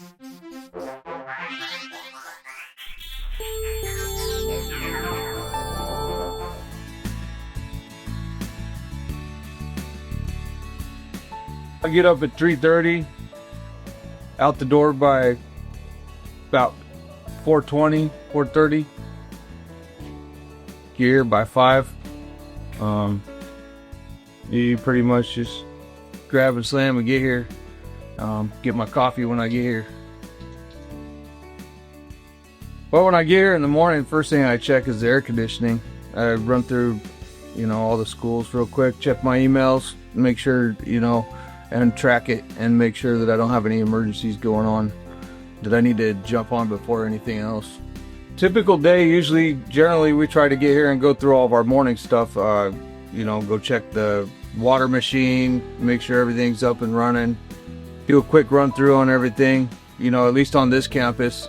I get up at 3:30, out the door by about 4:20, 4:30. Get here by 5. You pretty much just grab and slam and get here. Get my coffee when I get here. Well, when I get here in the morning, first thing I check is the air conditioning. I run through, all the schools real quick, check my emails, make sure, and track it and make sure that I don't have any emergencies going on that I need to jump on before anything else. Typical day, generally we try to get here and go through all of our morning stuff. Go check the water machine, make sure everything's up and running, do a quick run through on everything, at least on this campus.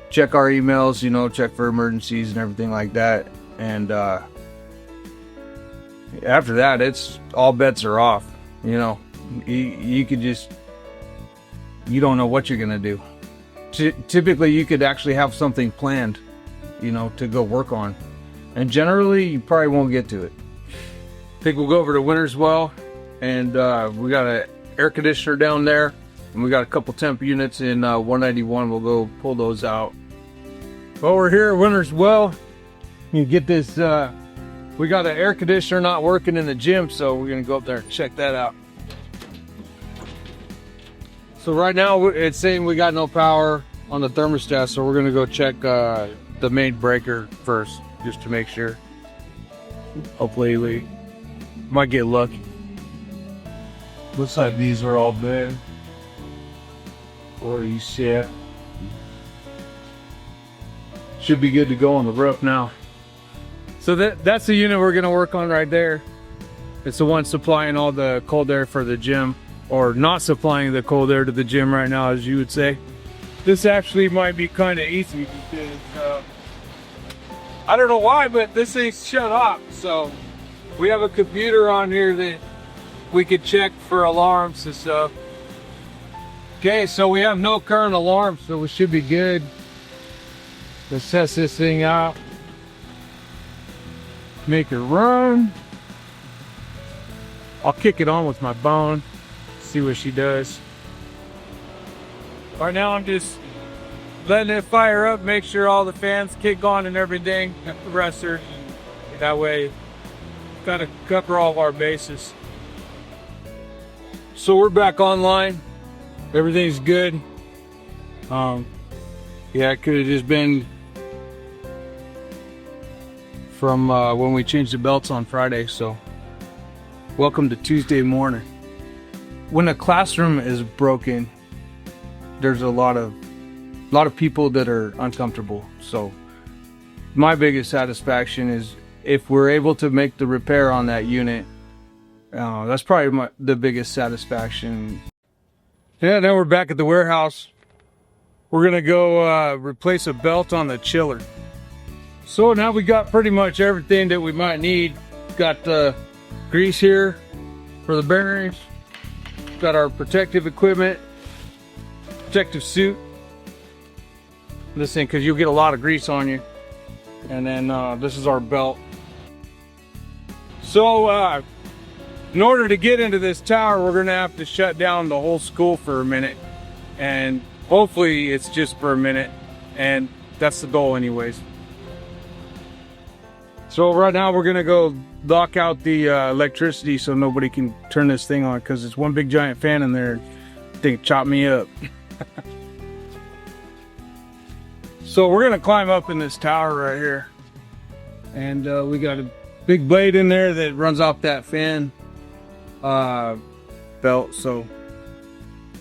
Check our emails, check for emergencies and everything like that. And after that, it's all bets are off. You could just, you don't know what you're gonna do. Typically you could actually have something planned, to go work on, and generally you probably won't get to it. I think we'll go over to Winters Well, and we got an air conditioner down there, and we got a couple temp units in 191. We'll go pull those out. Well, we're here at Winters Well. You get this, we got an air conditioner not working in the gym, so we're gonna go up there and check that out. So right now it's saying we got no power on the thermostat, so we're gonna go check the main breaker first, just to make sure. Hopefully we might get lucky. Looks like these are all bad. Or you see, should be good to go on the roof now. So that's the unit we're gonna work on right there. It's the one supplying all the cold air for the gym, or not supplying the cold air to the gym right now, as you would say. This actually might be kind of easy because I don't know why, but this thing's shut off. So we have a computer on here that we could check for alarms and stuff. Okay, so we have no current alarms, so we should be good. Let's test this thing out. Make it run. I'll kick it on with my bone, see what she does. Right now I'm just letting it fire up, make sure all the fans kick on and everything, compressor. That way, gotta cover all of our bases. So we're back online. Everything's good. Yeah, it could have just been from when we changed the belts on Friday. So welcome to Tuesday morning. When a classroom is broken, there's a lot of people that are uncomfortable. So my biggest satisfaction is if we're able to make the repair on that unit. That's probably the biggest satisfaction. Yeah, now we're back at the warehouse. We're gonna go replace a belt on the chiller. So now we got pretty much everything that we might need. Got the grease here for the bearings. Got our protective equipment, protective suit. This thing, because you'll get a lot of grease on you. And then this is our belt. So in order to get into this tower, we're gonna have to shut down the whole school for a minute. And hopefully it's just for a minute. And that's the goal anyways. So right now we're gonna go lock out the electricity so nobody can turn this thing on, because it's one big giant fan in there. I think it chopped me up. So we're gonna climb up in this tower right here. And we got a big blade in there that runs off that fan belt. So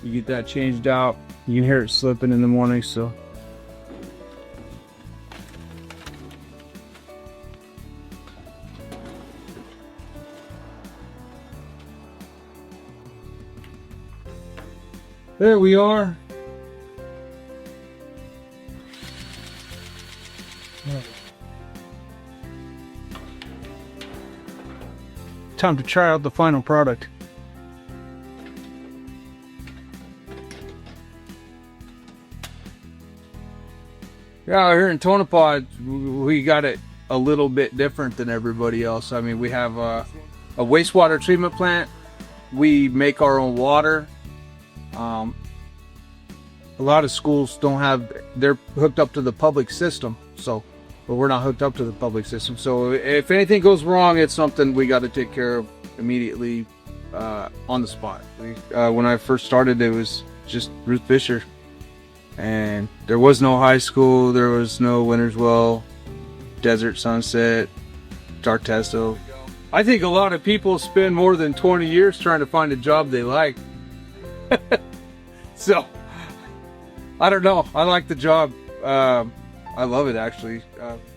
you get that changed out. You can hear it slipping in the morning, so. There we are. Time to try out the final product. Yeah, here in Tonopah, we got it a little bit different than everybody else. I mean, we have a wastewater treatment plant. We make our own water. A lot of schools don't have, they're hooked up to the public system. So, but we're not hooked up to the public system. So if anything goes wrong, it's something we got to take care of immediately on the spot. When I first started, it was just Ruth Fisher. And there was no high school, there was no Winterswell, Desert Sunset, Dartesto. I think a lot of people spend more than 20 years trying to find a job they like. So, I don't know. I like the job. I love it, actually.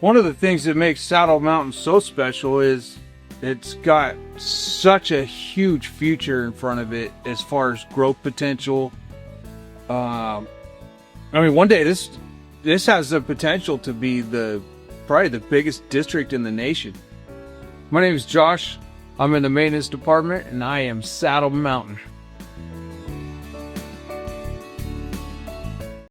One of the things that makes Saddle Mountain so special is it's got such a huge future in front of it as far as growth potential. I mean, one day this has the potential to be probably the biggest district in the nation. My name is Josh. I'm in the maintenance department, and I am Saddle Mountain.